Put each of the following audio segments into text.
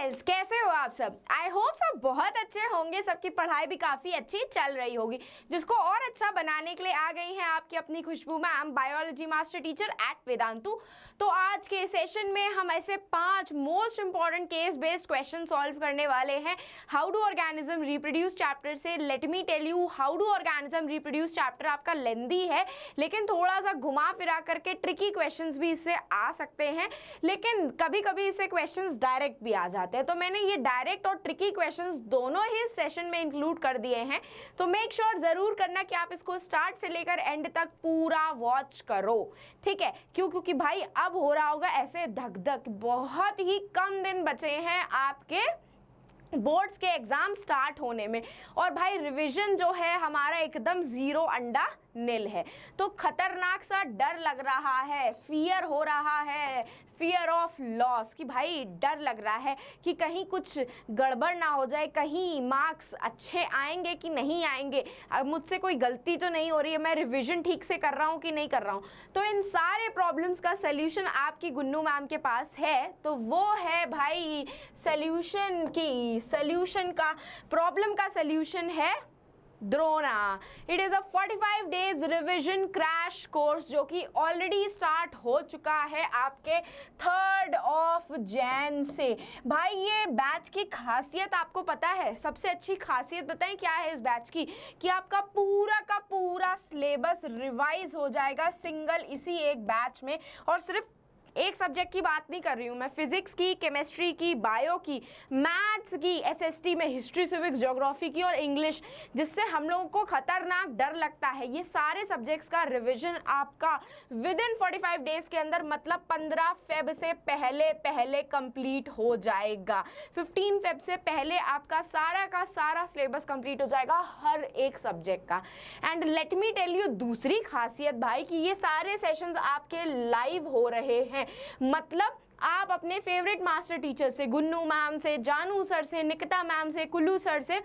Girls, कैसे हो आप सब? आई होप सब बहुत अच्छे होंगे। सबकी पढ़ाई भी काफ़ी अच्छी चल रही होगी। जिसको और अच्छा बनाने के लिए आ गई हैं आपकी अपनी Khushboo ma'am, biology master teacher at Vedantu. तो आज के सेशन में हम ऐसे 5 most important case based question solve करने वाले हैं। How do organism reproduce chapter से। Let me tell you, how do organism reproduce chapter आपका लेंदी है, लेकिन थोड़ा सा घुमा फिरा करके ट्रिकी क्वेश्चंस भी इससे आ सकते हैं, लेकिन कभी कभी इससे क्वेश्चंस डायरेक्ट भी आ जाते हैं। तो मैंने ये डायरेक्ट और ट्रिकी क्वेश्चंस दोनों ही सेशन में इंक्लूड कर दिए हैं। तो मेक श्योर जरूर करना कि आप इसको स्टार्ट से लेकर एंड तक पूरा वॉच करो, ठीक है? क्योंकि भाई अब हो रहा होगा ऐसे धक धक, बहुत ही कम दिन बचे हैं आपके बोर्ड्स के एग्जाम स्टार्ट होने में, और भाई रिवीजन जो है हमारा एकदम जीरो अंडा नील है। तो खतरनाक सा डर लग रहा है, फियर हो रहा है, फियर ऑफ लॉस, कि भाई डर लग रहा है कि कहीं कुछ गड़बड़ ना हो जाए, कहीं मार्क्स अच्छे आएंगे कि नहीं आएंगे, अब मुझसे कोई गलती तो नहीं हो रही है, मैं रिवीजन ठीक से कर रहा हूँ कि नहीं कर रहा हूँ। तो इन सारे प्रॉब्लम्स का सल्यूशन आपकी गुन्नू मैम के पास है। तो वो है भाई सल्यूशन का प्रॉब्लम का सल्यूशन है Drona. It is a 45 days revision crash course जो कि ऑलरेडी स्टार्ट हो चुका है आपके 3rd ऑफ जैन से। भाई ये बैच की खासियत आपको पता है? सबसे अच्छी खासियत बताएं क्या है इस बैच की, कि आपका पूरा का पूरा सिलेबस रिवाइज हो जाएगा सिंगल इसी एक बैच में। और सिर्फ एक सब्जेक्ट की बात नहीं कर रही हूँ मैं, फिजिक्स की, केमिस्ट्री की, बायो की, मैथ्स की, एसएसटी में हिस्ट्री, सिविक्स, ज्योग्राफी की और इंग्लिश, जिससे हम लोगों को खतरनाक डर लगता है। ये सारे सब्जेक्ट्स का रिवीजन आपका विद इन 45 डेज के अंदर, मतलब 15 फेब से पहले कंप्लीट हो जाएगा। 15 फेब से पहले आपका सारा का सारा सिलेबस कंप्लीट हो जाएगा हर एक सब्जेक्ट का। And let me tell you दूसरी खासियत भाई, कि ये सारे सेशंस आपके लाइव हो रहे हैं। मतलब आप अपने फेवरेट मास्टर टीचर से, गुन्नू मैम से, जानू सर से, निकिता मैम से, कुल्लू सर से,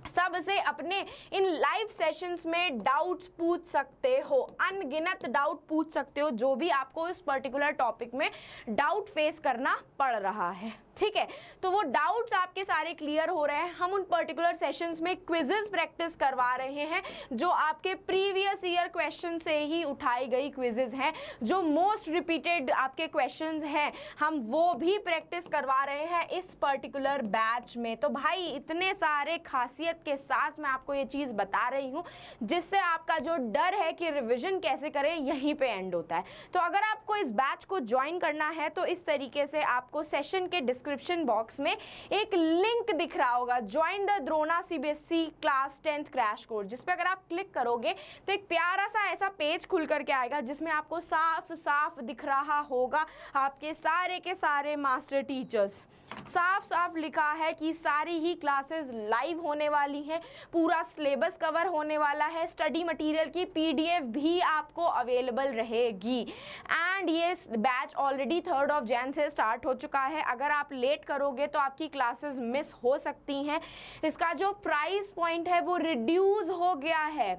सबसे अपने इन लाइव सेशंस में डाउट्स पूछ सकते हो, अनगिनत डाउट पूछ सकते हो, जो भी आपको इस पर्टिकुलर टॉपिक में डाउट फेस करना पड़ रहा है, ठीक है? तो वो डाउट्स आपके सारे क्लियर हो रहे हैं। हम उन पर्टिकुलर सेशंस में क्विजेस प्रैक्टिस करवा रहे हैं, जो आपके प्रीवियस ईयर क्वेश्चन से ही उठाई गई क्विजेस हैं, जो मोस्ट रिपीटेड आपके क्वेश्चंस हैं, हम वो भी प्रैक्टिस करवा रहे हैं इस पर्टिकुलर बैच में। तो भाई इतने सारे खासियत के साथ मैं आपको ये चीज़ बता रही हूँ, जिससे आपका जो डर है कि रिवीजन कैसे करें, यहीं पे एंड होता है। तो अगर आपको इस बैच को ज्वाइन करना है तो इस तरीके से आपको सेशन के डिस्क्रिप्शन बॉक्स में एक लिंक दिख रहा होगा, join the Drona CBSE class 10th crash course, जिस पे अगर आप क्लिक करोगे तो एक प्यारा सा ऐसा पेज खुल करके आएगा, जिसमें आपको साफ साफ दिख रहा होगा आपके सारे के सारे मास्टर टीचर्स, साफ साफ लिखा है कि सारी ही क्लासेस लाइव होने वाली हैं, पूरा सिलेबस कवर होने वाला है, स्टडी मटेरियल की पीडीएफ भी आपको अवेलेबल रहेगी। एंड ये batch already 3rd of Jain से स्टार्ट हो चुका है। अगर आप लेट करोगे तो आपकी क्लासेस मिस हो सकती हैं। इसका जो प्राइस पॉइंट है वो रिड्यूस हो गया है,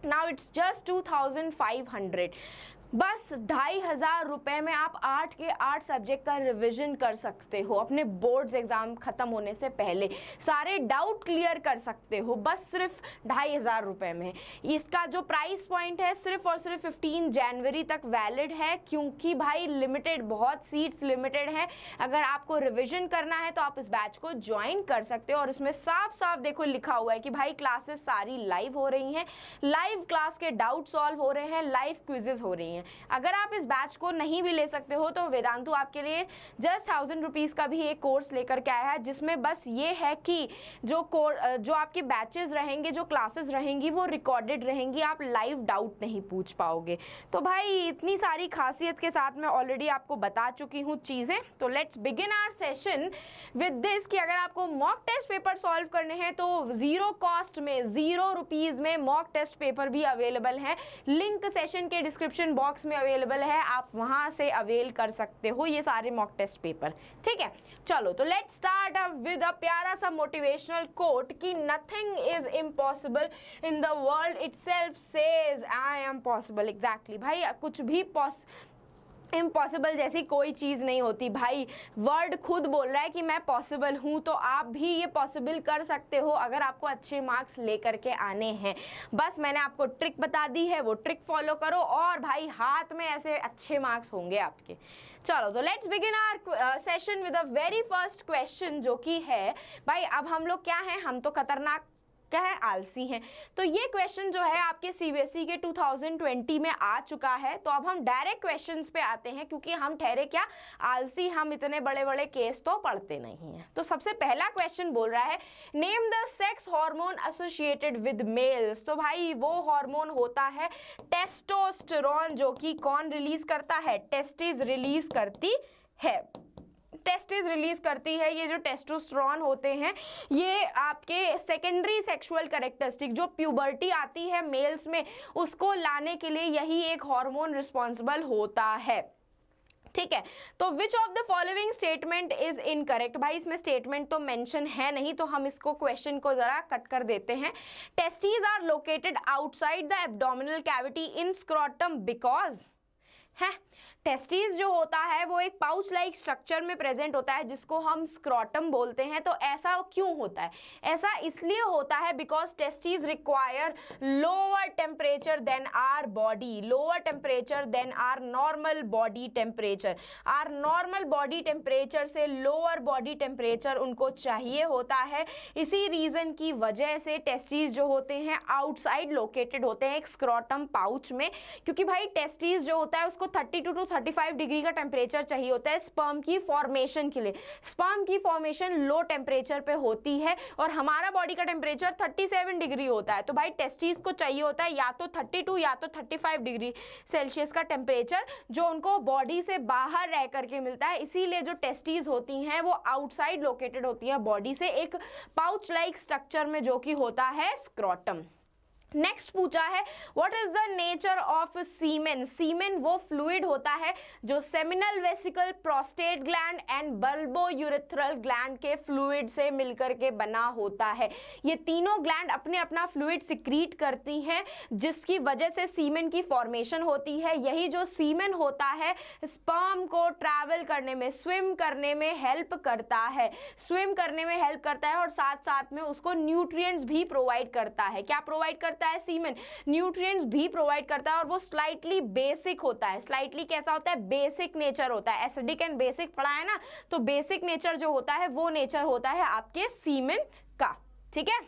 नाउ इट्स जस्ट 2500। बस 2500 रुपये में आप 8 के 8 सब्जेक्ट का रिवीजन कर सकते हो, अपने बोर्ड्स एग्ज़ाम ख़त्म होने से पहले सारे डाउट क्लियर कर सकते हो, बस सिर्फ 2500 रुपये में। इसका जो प्राइस पॉइंट है सिर्फ और सिर्फ 15 जनवरी तक वैलिड है, क्योंकि भाई लिमिटेड, बहुत सीट्स लिमिटेड हैं। अगर आपको रिवीजन करना है तो आप इस बैच को ज्वाइन कर सकते हो। और इसमें साफ साफ देखो लिखा हुआ है कि भाई क्लासेस सारी लाइव हो रही हैं, लाइव क्लास के डाउट सॉल्व हो रहे हैं, लाइव क्विजेज हो रही हैं। अगर आप इस बैच को नहीं भी ले सकते हो तो वेदांतु आपके लिए जस्ट 1000 रुपीज़ का भी एक कोर्स लेकर के आया है, जिसमें बस ये है कि जो आपके बैचेस रहेंगे, जो क्लासेस रहेंगी, वो रिकॉर्डेड रहेंगी, आप लाइव डाउट नहीं पूछ पाओगे। तो भाई इतनी सारी खासियत के साथ मैं ऑलरेडी आपको बता चुकी हूँ चीज़ें। तो let's begin our session with this, कि अगर आपको मॉक टेस्ट पेपर सॉल्व करने हैं तो 0 कॉस्ट में, 0 रुपीज़ में मॉक टेस्ट पेपर भी अवेलेबल है। लिंक सेशन के डिस्क्रिप्शन बॉक्स में अवेलेबल है, आप वहां से अवेल कर सकते हो ये सारे मॉक टेस्ट पेपर, ठीक है? चलो तो let's start up with a प्यारा सा मोटिवेशनल कोट, कि nothing is impossible in the world itself says I am possible. Exactly भाई, कुछ भी इम्पॉसिबल जैसी कोई चीज़ नहीं होती भाई, वर्ड खुद बोल रहा है कि मैं पॉसिबल हूँ, तो आप भी ये पॉसिबल कर सकते हो अगर आपको अच्छे मार्क्स लेकर के आने हैं। बस मैंने आपको ट्रिक बता दी है, वो ट्रिक फॉलो करो और भाई हाथ में ऐसे अच्छे मार्क्स होंगे आपके। चलो तो let's begin our session with a very first question, जो कि है भाई अब हम लोग क्या हैं, हम तो खतरनाक क्या है, आलसी हैं। तो ये क्वेश्चन जो है आपके सीबीएसई के 2020 में आ चुका है। तो अब हम डायरेक्ट क्वेश्चंस पे आते हैं, क्योंकि हम ठहरे क्या, आलसी, हम इतने बड़े बड़े केस तो पढ़ते नहीं हैं। तो सबसे पहला क्वेश्चन बोल रहा है, name the sex hormone associated with males. तो भाई वो हार्मोन होता है टेस्टोस्टेरोन, जो कि कौन रिलीज करता है, टेस्टिस रिलीज करती है, टेस्टिस रिलीज करती है। ये जो टेस्टोस्टेरोन होते हैं ये आपके सेकेंडरी सेक्सुअल कैरेक्टरिस्टिक, जो प्यूबर्टी आती है मेल्स में, उसको लाने के लिए यही एक हार्मोन रिस्पॉन्सिबल होता है। ठीक है, तो which of the following statement is incorrect. भाई इसमें स्टेटमेंट तो मेंशन है नहीं, तो हम इसको क्वेश्चन को जरा कट कर देते हैं। Testis are located outside the abdominal cavity in scrotum because है, टेस्टिस जो होता है वो एक पाउच लाइक स्ट्रक्चर में प्रेजेंट होता है, जिसको हम स्क्रोटम बोलते हैं। तो ऐसा क्यों होता है, ऐसा इसलिए होता है because testis require lower temperature than our body, lower temperature than our normal body temperature. Our normal body temperature से लोअर बॉडी टेम्परेचर उनको चाहिए होता है। इसी रीजन की वजह से टेस्टिस जो होते हैं आउटसाइड लोकेटेड होते हैं एक स्क्रोटम पाउच में, क्योंकि भाई टेस्टिस जो होता है उसको 32 to 35 डिग्री का टेम्परेचर चाहिए होता है स्पर्म की फॉर्मेशन के लिए। स्पर्म की फॉर्मेशन लो टेम्परेचर पे होती है और हमारा बॉडी का टेम्परेचर 37 डिग्री होता है। तो भाई टेस्टिस को चाहिए होता है या तो 32 या तो 35 डिग्री सेल्सियस का टेम्परेचर, जो उनको बॉडी से बाहर रह करके मिलता है। इसीलिए जो टेस्टिस होती हैं वो आउटसाइड लोकेटेड होती हैं बॉडी से एक पाउच लाइक स्ट्रक्चर में, जो कि होता है स्क्रोटम। नेक्स्ट पूछा है, what is the nature of semen. Semen वो फ्लूइड होता है जो seminal vesicle, prostate gland and bulbourethral gland के फ्लूइड से मिलकर के बना होता है। ये तीनों ग्लैंड अपने अपना फ्लूइड सिक्रीट करती हैं, जिसकी वजह से सीमेन की फॉर्मेशन होती है। यही जो सीमेन होता है स्पर्म को ट्रैवल करने में, स्विम करने में हेल्प करता है, स्विम करने में हेल्प करता है और साथ साथ में उसको न्यूट्रिएंट्स भी प्रोवाइड करता है। क्या प्रोवाइड करता है सीमेन, न्यूट्रिएंट्स भी प्रोवाइड करता है। और वो स्लाइटली बेसिक होता है। स्लाइटली कैसा होता है, बेसिक नेचर होता है। एसिडिक एंड बेसिक पढ़ा है ना, तो बेसिक नेचर जो होता है वो नेचर होता है आपके सीमेन का। ठीक है,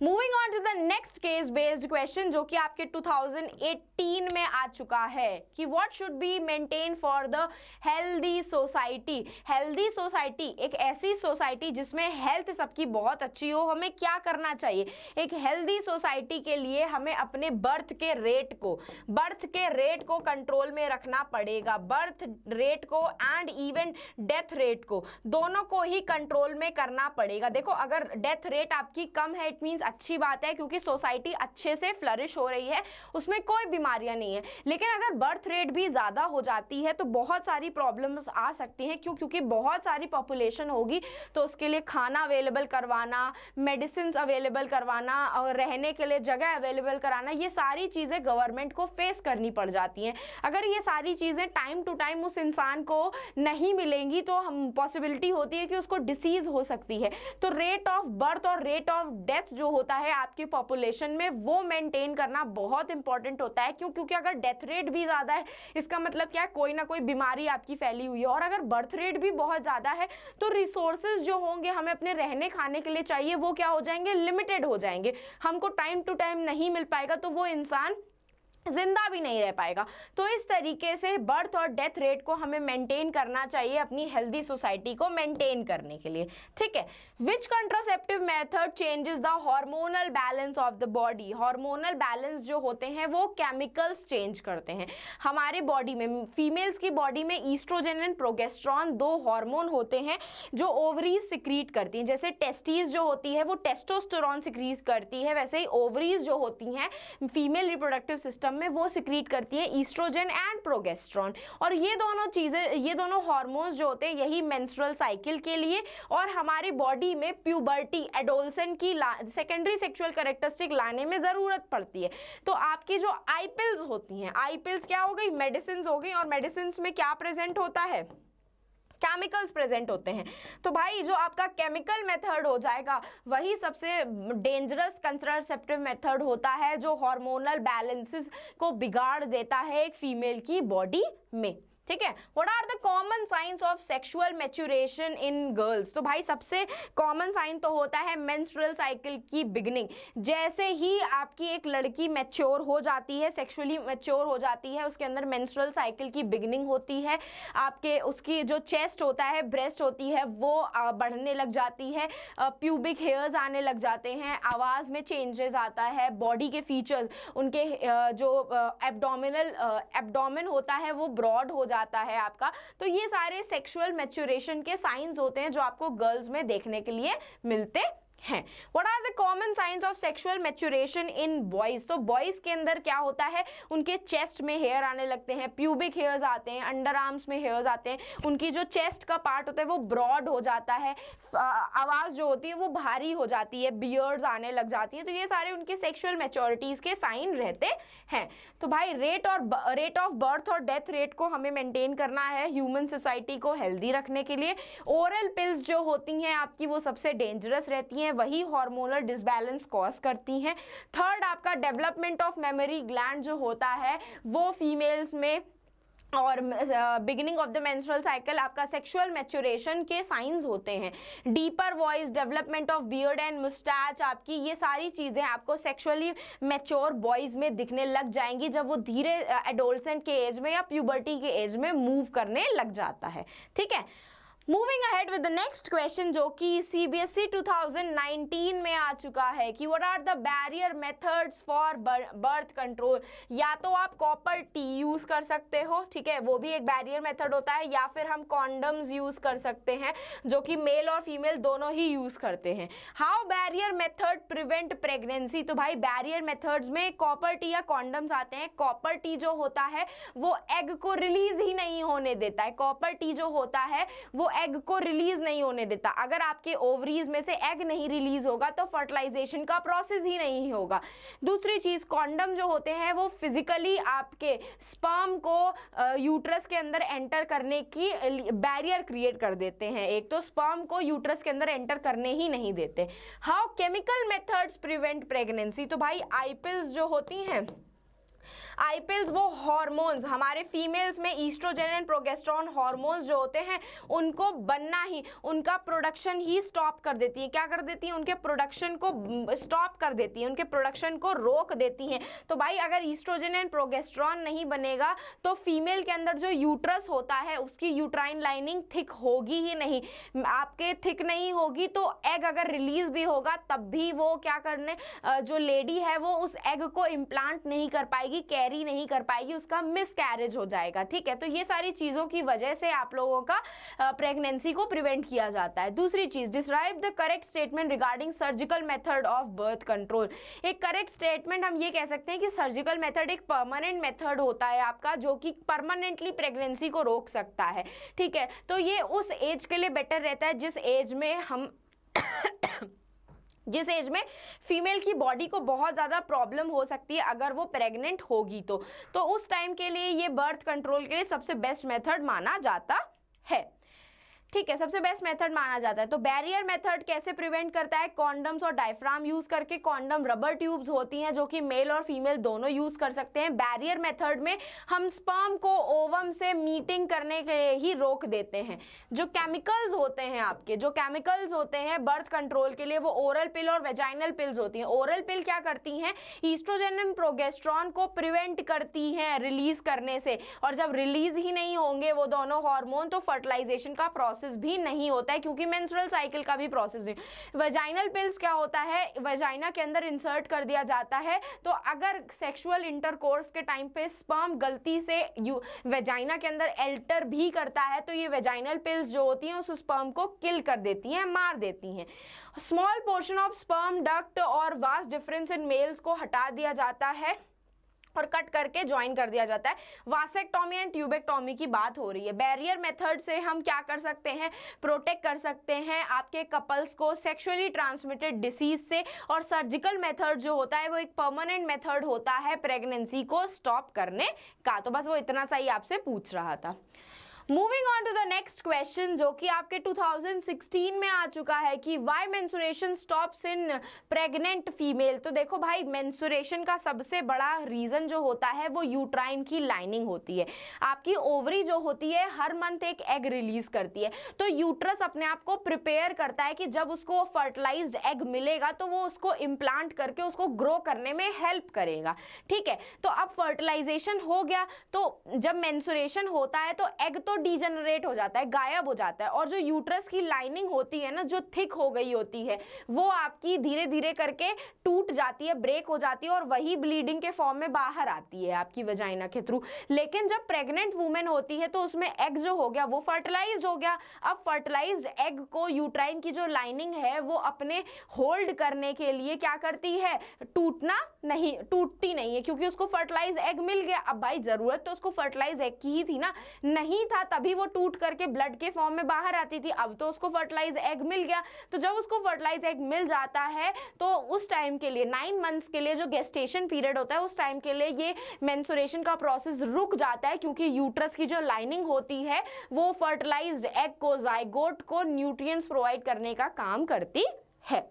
moving on to the next case based question, जो कि आपके 2018 में आ चुका है कि what should be maintain for the healthy society. Healthy society एक ऐसी सोसाइटी जिसमें हेल्थ सबकी बहुत अच्छी हो, हमें क्या करना चाहिए। एक हेल्दी सोसाइटी के लिए हमें अपने बर्थ के रेट को कंट्रोल में रखना पड़ेगा। बर्थ रेट को एंड इवन डेथ रेट को, दोनों को ही कंट्रोल में करना पड़ेगा। देखो अगर डेथ रेट आपकी कम है इट मीन्स अच्छी बात है, क्योंकि सोसाइटी अच्छे से फ्लरिश हो रही है, उसमें कोई बीमारियां नहीं है। लेकिन अगर बर्थ रेट भी ज़्यादा हो जाती है तो बहुत सारी प्रॉब्लम्स आ सकती हैं। क्यों, क्योंकि बहुत सारी पॉपुलेशन होगी, तो उसके लिए खाना अवेलेबल करवाना, मेडिसिन अवेलेबल करवाना और रहने के लिए जगह अवेलेबल कराना, ये सारी चीज़ें गवर्नमेंट को फेस करनी पड़ जाती हैं। अगर ये सारी चीज़ें टाइम टू टाइम उस इंसान को नहीं मिलेंगी तो हम पॉसिबिलिटी होती है कि उसको डिसीज़ हो सकती है। तो रेट ऑफ बर्थ और रेट ऑफ डेथ जो होता है आपकी पॉपुलेशन में, वो मेंटेन करना बहुत इंपॉर्टेंट होता है। क्यों, क्योंकि अगर डेथ रेट भी ज़्यादा है इसका मतलब क्या है, कोई ना कोई बीमारी आपकी फैली हुई है। और अगर बर्थ रेट भी बहुत ज़्यादा है तो रिसोर्सेज जो होंगे हमें अपने रहने खाने के लिए चाहिए, वो क्या हो जाएंगे, लिमिटेड हो जाएंगे। हमको टाइम टू टाइम नहीं मिल पाएगा तो वो इंसान जिंदा भी नहीं रह पाएगा। तो इस तरीके से बर्थ और डेथ रेट को हमें मेंटेन करना चाहिए अपनी हेल्दी सोसाइटी को मेंटेन करने के लिए। ठीक है, which contraceptive method changes the hormonal balance of the body. Hormonal balance जो होते हैं वो केमिकल्स चेंज करते हैं हमारे बॉडी में। फीमेल्स की बॉडी में ईस्ट्रोजन एंड प्रोगेस्टेरॉन दो हार्मोन होते हैं जो ओवरीज सिक्रीट करती हैं। जैसे टेस्टिस जो होती है वो टेस्टोस्टेरोन सिक्रीट करती है, वैसे ही ओवरीज जो होती हैं फीमेल रिप्रोडक्टिव सिस्टम में वो सिक्रीट करती हैं ईस्ट्रोजन एंड प्रोगेस्टेरॉन, और ये दोनों चीज़ें, ये दोनों हार्मोन्स जो होते हैं यही मेंस्ट्रुअल साइकिल के लिए और हमारी बॉडी में प्यूबर्टी, एडोलसेंट की सेकेंडरी सेक्सुअल कैरेक्टरिस्टिक लाने में ज़रूरत पड़ती है। तो आपकी जो आई पिल्स होती हैं, आई पिल्स क्या हो गई, मेडिसिन हो गई, और मेडिसिन में क्या प्रेजेंट होता है, केमिकल्स प्रेजेंट होते हैं। तो भाई जो आपका केमिकल मेथड हो जाएगा वही सबसे डेंजरस कंट्रासेप्टिव मेथड होता है, जो हार्मोनल बैलेंसेस को बिगाड़ देता है एक फीमेल की बॉडी में। ठीक है, what are the common science of sexual maturation in girls? तो भाई सबसे कॉमन साइन तो होता है मेंस्ट्रुअल साइकिल की बिगिनिंग। जैसे ही आपकी एक लड़की मैच्योर हो जाती है, सेक्सुअली मैच्योर हो जाती है, उसके अंदर मेंस्ट्रुअल साइकिल की बिगिनिंग होती है। आपके उसकी जो चेस्ट होता है, ब्रेस्ट होती है, वो बढ़ने लग जाती है, प्यूबिक हेयर्स आने लग जाते हैं, आवाज़ में चेंजेस आता है, बॉडी के फीचर्स, उनके जो एब्डोमेन होता है वो ब्रॉड हो जाता है आपका। तो ये सारे सेक्सुअल मैच्योरेशन के साइंस होते हैं जो आपको गर्ल्स में देखने के लिए मिलते हैं। What are the common science of sexual maturation in boys? तो बॉयज के अंदर क्या होता है, उनके चेस्ट में हेयर आने लगते हैं, प्यूबिक हेयर्स आते हैं, अंडर आर्म्स में हेयर्स आते हैं, उनकी जो चेस्ट का पार्ट होता है वो ब्रॉड हो जाता है, आवाज़ जो होती है वो भारी हो जाती है, बियर्ड्स आने लग जाती हैं। तो ये सारे उनके सेक्सुअल मैच्योरिटीज़ के साइन रहते हैं। तो भाई रेट ऑफ बर्थ और डेथ रेट को हमें मेंटेन करना है ह्यूमन सोसाइटी को हेल्दी रखने के लिए। ओरल पिल्स जो होती हैं आपकी वो सबसे डेंजरस रहती हैं, वही हार्मोनल डिसबैलेंस कॉज करती हैं। थर्ड, आपका डेवलपमेंट ऑफ मेमोरी ग्लैंड जो होता है वो फीमेल्स में, और beginning of the menstrual cycle आपका सेक्सुअल मैच्योरेशन के साइंस होते हैं। Deeper voice, development of beard and moustache, आपकी ये सारी चीज़ें आपको सेक्सुअली मैच्योर बॉयज़ में दिखने लग जाएंगी जब वो धीरे एडोलसेंट के एज में या प्यूबर्टी के एज में मूव करने लग जाता है। ठीक है, moving ahead with the next question जो कि CBSE 2019 में आ चुका है कि what are the barrier methods for birth control? या तो आप कॉपर टी यूज़ कर सकते हो, ठीक है, वो भी एक बैरियर मेथड होता है, या फिर हम कॉन्डम्स यूज़ कर सकते हैं जो कि मेल और फीमेल दोनों ही यूज़ करते हैं। How barrier method prevent pregnancy? तो भाई बैरियर मेथड्स में कॉपर टी या कॉन्डम्स आते हैं। कॉपर टी जो होता है वो एग को रिलीज ही नहीं होने देता है, कॉपर टी जो होता है वो एग को रिलीज नहीं होने देता। अगर आपके ओवरीज में से एग नहीं रिलीज होगा तो फर्टिलाइजेशन का प्रोसेस ही नहीं होगा। दूसरी चीज, कॉन्डम जो होते हैं वो फिजिकली आपके स्पर्म को यूट्रस के अंदर एंटर करने की बैरियर क्रिएट कर देते हैं। एक तो स्पर्म को यूट्रस के अंदर एंटर करने ही नहीं देते। How chemical methods prevent pregnancy? तो भाई आई पिल्स जो होती हैं, आई पिल्स वो हार्मोन्स, हमारे फीमेल्स में ईस्ट्रोजन एंड प्रोगेस्टेरॉन हार्मोन्स जो होते हैं उनको बनना ही, उनका प्रोडक्शन ही स्टॉप कर देती है। क्या कर देती हैं? उनके प्रोडक्शन को स्टॉप कर देती हैं, उनके प्रोडक्शन को रोक देती हैं। तो भाई अगर ईस्ट्रोजन एंड प्रोगेस्टेरॉन नहीं बनेगा तो फीमेल के अंदर जो यूट्रस होता है उसकी यूट्राइन लाइनिंग थिक होगी ही नहीं। आपके थिक नहीं होगी तो एग अगर रिलीज भी होगा तब भी वो क्या करने, जो लेडी है वो उस एग को इम्प्लांट नहीं कर पाएगी, कैरी नहीं कर पाएगी, उसका मिसकैरेज हो जाएगा। ठीक है, तो ये सारी चीज़ों की वजह से आप लोगों का प्रेगनेंसी को प्रिवेंट किया जाता है। दूसरी चीज़, describe the correct statement regarding surgical method of birth control. एक करेक्ट स्टेटमेंट हम ये कह सकते हैं कि सर्जिकल मेथड एक परमानेंट मेथड होता है आपका जो कि परमानेंटली प्रेगनेंसी को रोक सकता है। ठीक है, तो ये उस एज के लिए बेटर रहता है जिस एज में हम जिस एज में फीमेल की बॉडी को बहुत ज़्यादा प्रॉब्लम हो सकती है अगर वो प्रेग्नेंट होगी तो उस टाइम के लिए ये बर्थ कंट्रोल के लिए सबसे बेस्ट मेथड माना जाता है। ठीक है, सबसे बेस्ट मेथड माना जाता है। तो बैरियर मेथड कैसे प्रिवेंट करता है? कॉन्डम्स और डायफ्राम यूज करके। कॉन्डम रबर ट्यूब्स होती हैं जो कि मेल और फीमेल दोनों यूज कर सकते हैं। बैरियर मेथड में हम स्पर्म को ओवम से मीटिंग करने के लिए ही रोक देते हैं। जो केमिकल्स होते हैं आपके, जो केमिकल्स होते हैं बर्थ कंट्रोल के लिए, वो ओरल पिल और वेजाइनल पिल्स होती हैं। ओरल पिल क्या करती हैं? ईस्ट्रोजन एंड प्रोगेस्टेरॉन को प्रिवेंट करती हैं रिलीज करने से, और जब रिलीज ही नहीं होंगे वो दोनों हार्मोन तो फर्टिलाइजेशन का प्रोसेस भी नहीं होता है, क्योंकि मेंस्ट्रुअल साइकिल का भी प्रोसेस नहीं। वेजाइनल पिल्स क्या होता है? वेजाइना के अंदर इंसर्ट कर दिया जाता है। तो अगर सेक्सुअल इंटरकोर्स के टाइम पे स्पर्म गलती से वेजाइना के अंदर एंटर भी करता है तो ये वेजाइनल पिल्स जो होती हैं उस स्पर्म को किल कर देती हैं, मार देती हैं। Small portion of sperm duct और वास्ट डिफरेंस इन मेल्स को हटा दिया जाता है और कट करके ज्वाइन कर दिया जाता है। वासेक्टोमी एंड ट्यूबेक्टोमी की बात हो रही है। बैरियर मेथड से हम क्या कर सकते हैं, प्रोटेक्ट कर सकते हैं आपके कपल्स को सेक्सुअली ट्रांसमिटेड डिसीज से, और सर्जिकल मेथड जो होता है वो एक परमानेंट मेथड होता है प्रेगनेंसी को स्टॉप करने का। तो बस वो इतना सा ही आपसे पूछ रहा था। Moving on to the next question जो कि आपके 2016 में आ चुका है कि why menstruation stops in pregnant female. तो देखो भाई, मेंसुरेशन का सबसे बड़ा रीजन जो होता है वो यूट्राइन की लाइनिंग होती है। आपकी ओवरी जो होती है हर मंथ एक एग रिलीज करती है, तो यूट्रस अपने आप को प्रिपेयर करता है कि जब उसको फर्टिलाइज्ड एग मिलेगा तो वो उसको इम्प्लांट करके उसको ग्रो करने में हेल्प करेगा। ठीक है, तो अब फर्टिलाइजेशन हो गया, तो जब मेंसुरेशन होता है तो एग तो डीजेनरेट हो जाता है, गायब हो जाता है, और जो यूट्रस की लाइनिंग होती है ना, जो थिक हो गई होती है, वो आपकी धीरे धीरे करके टूट जाती है, ब्रेक हो जाती है, और वही ब्लीडिंग के फॉर्म में बाहर आती है आपकी वजाइना के थ्रू। लेकिन जब प्रेग्नेंट वुमेन होती है तो उसमें एग जो हो गया वो फर्टिलाइज्ड हो गया। अब फर्टिलाइज्ड एग को यूट्राइन की जो लाइनिंग है वो अपने होल्ड करने के लिए क्या करती है, टूटती नहीं है, क्योंकि उसको फर्टिलाइज एग मिल गया। अब भाई जरूरत तो उसको फर्टिलाइज एग की ही थी ना, नहीं था तभी वो टूट करके ब्लड के फॉर्म में बाहर आती थी। अब तो उसको फर्टिलाइज एग मिल गया, तो जब उसको फर्टिलाइज एग मिल जाता है तो उस टाइम के लिए 9 मंथ्स के लिए जो गेस्टेशन पीरियड होता है उस टाइम के लिए ये मेंसुरेशन का प्रोसेस रुक जाता है, क्योंकि यूट्रस की जो लाइनिंग होती है वो फर्टिलाइज्ड एग को, जाइगोट को न्यूट्रिएंट्स प्रोवाइड करने का काम करती है।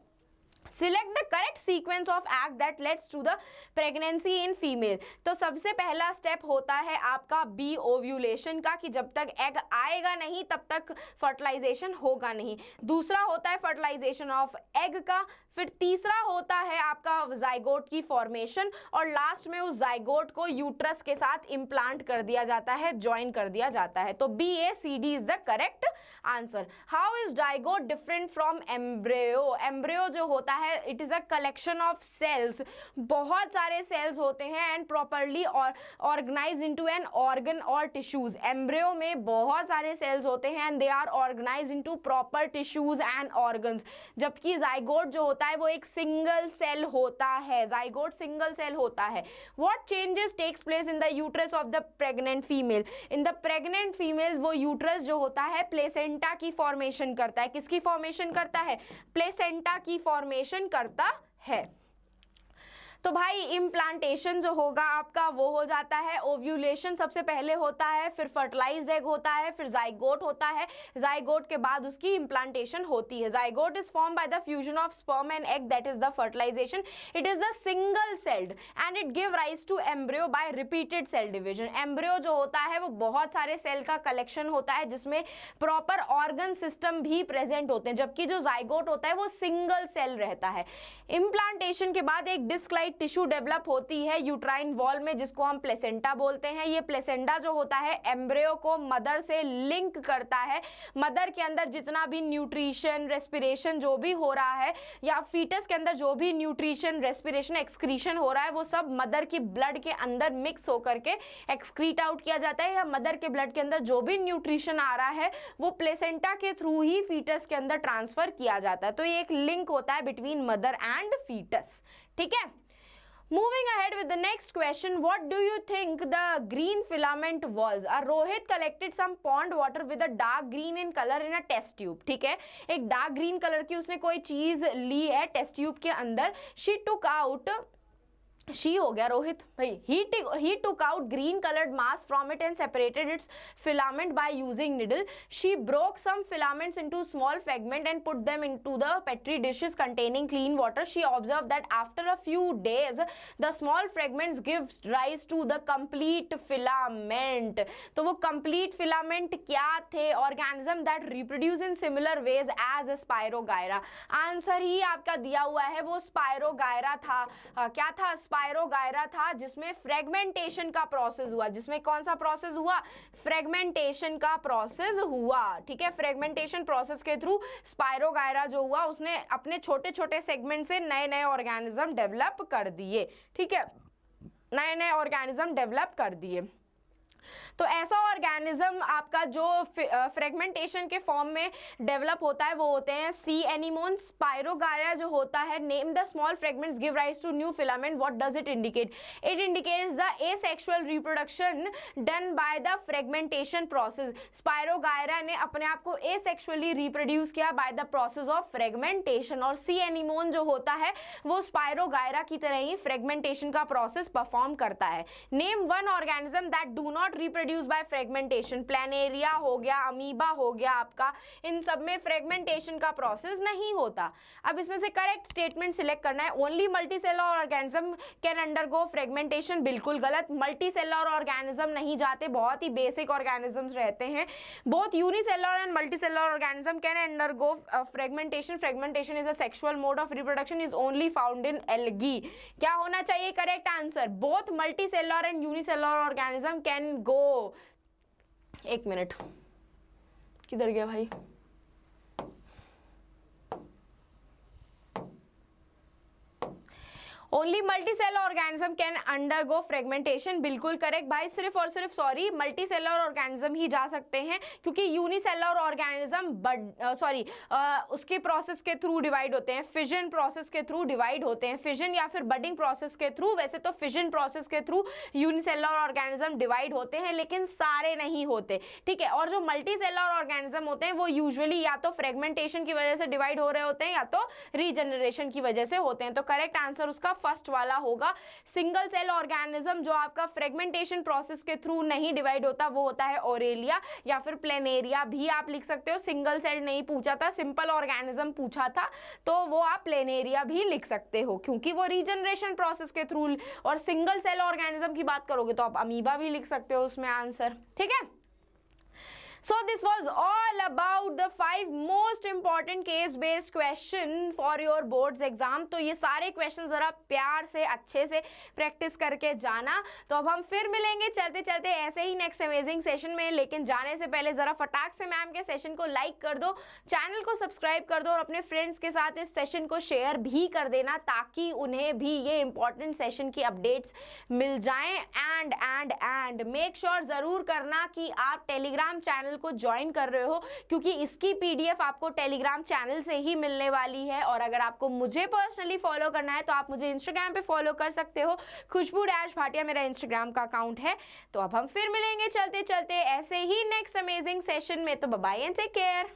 Select the correct sequence of act that leads to the pregnancy in female। तो सबसे पहला स्टेप होता है आपका बी ओव्यूलेशन का, कि जब तक एग आएगा नहीं तब तक फर्टिलाइजेशन होगा नहीं। दूसरा होता है फर्टिलाइजेशन ऑफ एग का, फिर तीसरा होता है आपका जाइगोट की फॉर्मेशन, और लास्ट में उस जाइगोट को यूट्रस के साथ इम्प्लांट कर दिया जाता है, ज्वाइन कर दिया जाता है। तो B A C D is the correct answer. How is zygote different from embryo. Embryo जो होता है it is a collection of cells, बहुत सारे सेल्स होते हैं and properly organise into an organ और टिश्यूज। एम्ब्रियो में बहुत सारे सेल्स होते हैं and they are organise into proper tissues and organs, जबकि जाइगोट जो होता है वो एक सिंगल सेल होता है। जाइगोट सिंगल सेल होता है। What changes takes place in the uterus of the pregnant female. In the pregnant female वो यूट्रस जो होता है प्लेसेंटा की फॉर्मेशन करता है। किसकी फॉर्मेशन करता है, प्लेसेंटा की फॉर्मेशन करता है। तो भाई इम्प्लांटेशन जो होगा आपका वो हो जाता है, ओव्यूलेशन सबसे पहले होता है, फिर फर्टिलाइज्ड एग होता है, फिर जाइगोट होता है, जाइगोट के बाद उसकी इम्प्लांटेशन होती है। Zygote is form by the fusion of sperm and egg, that is the fertilization. It is the single celled and it give rise to embryo by repeated cell division. Embryo जो होता है वो बहुत सारे cell का collection होता है जिसमें प्रॉपर ऑर्गन सिस्टम भी प्रेजेंट होते हैं, जबकि जो जाइगोट होता है वो सिंगल सेल रहता है। इम्प्लांटेशन के बाद एक डिस्क लाइक टिश्यू डेवलप होती है यूट्राइन वॉल में, जिसको हम प्लेसेंटा बोलते हैं। ये प्लेसेंटा जो होता है एम्ब्रियो को मदर से लिंक करता है। मदर के अंदर जितना भी न्यूट्रिशन, रेस्पिरेशन जो भी हो रहा है, या फीटस के अंदर जो भी न्यूट्रिशन, रेस्पिरेशन, एक्सक्रीशन हो रहा है, वो सब मदर की ब्लड के अंदर मिक्स होकर के एक्सक्रीट आउट किया जाता है, या मदर के ब्लड के अंदर जो भी न्यूट्रिशन आ रहा है वो प्लेसेंटा के थ्रू ही फीटस के अंदर ट्रांसफर किया जाता है। तो ये एक लिंक होता है बिटवीन मदर एंड फीटस। ठीक है, moving ahead with the next question, what do you think the green filament was? Rohit collected some pond water with a dark green in color in a test tube। ठीक है, एक dark green colour की उसने कोई चीज ली है test tube के अंदर। she took out शी हो गया रोहित भाई, he took out green colored mass from it and separated its filament by using needle. She broke some filaments into small fragments and put them into the petri dishes containing clean water. She observed that after a few days the small fragments give rise to the complete filament। तो वो complete filament क्या थे? Organism that reproduce in similar ways as Spirogyra। Answer ही आपका दिया हुआ है, वो स्पायरोगायरा था। क्या था? स्पायरोगायरा था, जिसमें फ्रेगमेंटेशन का प्रोसेस हुआ। जिसमें कौन सा प्रोसेस हुआ? फ्रेगमेंटेशन का प्रोसेस हुआ। ठीक है, फ्रेगमेंटेशन प्रोसेस के थ्रू स्पायरोगायरा जो हुआ उसने अपने छोटे छोटे सेगमेंट से नए नए ऑर्गेनिज्म डेवलप कर दिए। ठीक है, नए नए ऑर्गेनिज्म डेवलप कर दिए। तो ऐसा ऑर्गेनिज्म आपका जो फ्रेगमेंटेशन के फॉर्म में डेवलप होता है वो होते हैं सी एनीमोन। स्पायरोगायरा जो होता है, name the small fragments give rise to new filament, what does it indicate? It indicates the asexual reproduction done by the fragmentation process. Spirogyra ने अपने आप को एसेक्सुअली रिप्रोड्यूस किया by the process of fragmentation, और sea anemone जो होता है वो स्पायरोगायरा की तरह ही फ्रेगमेंटेशन का प्रोसेस परफॉर्म करता है। Name one organism that do not reproduce by fragmentation. Planaria हो गया, अमीबा हो गया आपका, इन सब में फ्रेगमेंटेशन का प्रोसेस नहीं होता। अब इसमें से करेक्ट स्टेटमेंट सिलेक्ट करना है। Only multicellular organism can undergo fragmentation, बिल्कुल गलत। मल्टीसेलर ऑर्गेनिज्म नहीं जाते, बहुत ही बेसिक ऑर्गेनिजम्स रहते हैं। Both unicellular and multicellular organism can undergo fragmentation. Fragmentation is a sexual mode of reproduction, is only found in algae. क्या होना चाहिए correct answer? Both multicellular and unicellular organism can go. एक minute, किधर गया भाई? Only multicellular organism can undergo fragmentation, बिल्कुल correct भाई। सिर्फ और सिर्फ सॉरी मल्टीसेलर ऑर्गेनिज्म ही जा सकते हैं, क्योंकि यूनिसेलर ऑर्गेनिज्म उसके प्रोसेस के थ्रू डिवाइड होते हैं, फिजन प्रोसेस के थ्रू डिवाइड होते हैं, फिजन या फिर बडिंग प्रोसेस के थ्रू। वैसे तो फिजन प्रोसेस के थ्रू यूनिसेलर ऑर्गेनिज्म डिवाइड होते हैं, लेकिन सारे नहीं होते, ठीक है। और जो मल्टीसेलर ऑर्गेनिज्म होते हैं वो यूजुअली या तो फ्रेगमेंटेशन की वजह से डिवाइड हो रहे होते हैं या तो रीजनरेशन की वजह से होते हैं। तो करेक्ट आंसर उसका फर्स्ट वाला होगा। सिंगल सेल ऑर्गेनिज्म जो आपका फ्रेगमेंटेशन प्रोसेस के थ्रू नहीं डिवाइड होता वो होता है ओरेलिया या फिर प्लेनेरिया भी आप लिख सकते हो। सिंगल सेल नहीं पूछा था, सिंपल ऑर्गेनिज्म पूछा था, तो वो आप प्लेनेरिया भी लिख सकते हो क्योंकि वो रीजनरेशन प्रोसेस के थ्रू। और सिंगल सेल ऑर्गेनिज्म की बात करोगे तो आप अमीबा भी लिख सकते हो उसमें आंसर, ठीक है। So this was all about the 5 most important case based question for your boards exam। तो ये सारे क्वेश्चन जरा प्यार से अच्छे से प्रैक्टिस करके जाना। तो अब हम फिर मिलेंगे चलते चलते ऐसे ही नेक्स्ट अमेजिंग सेशन में, लेकिन जाने से पहले जरा फटाक से मैम के सेशन को लाइक कर दो, चैनल को सब्सक्राइब कर दो और अपने फ्रेंड्स के साथ इस सेशन को शेयर भी कर देना ताकि उन्हें भी ये इंपॉर्टेंट सेशन की अपडेट्स मिल जाएं। एंड मेक श्योर जरूर करना कि आप टेलीग्राम चैनल को ज्वाइन कर रहे हो, क्योंकि इसकी पीडीएफ आपको टेलीग्राम चैनल से ही मिलने वाली है। और अगर आपको मुझे पर्सनली फॉलो करना है तो आप मुझे इंस्टाग्राम पे फॉलो कर सकते हो, खुशबू-भाटिया मेरा इंस्टाग्राम का अकाउंट है। तो अब हम फिर मिलेंगे चलते चलते ऐसे ही नेक्स्ट अमेजिंग सेशन में। तो bye bye and take care.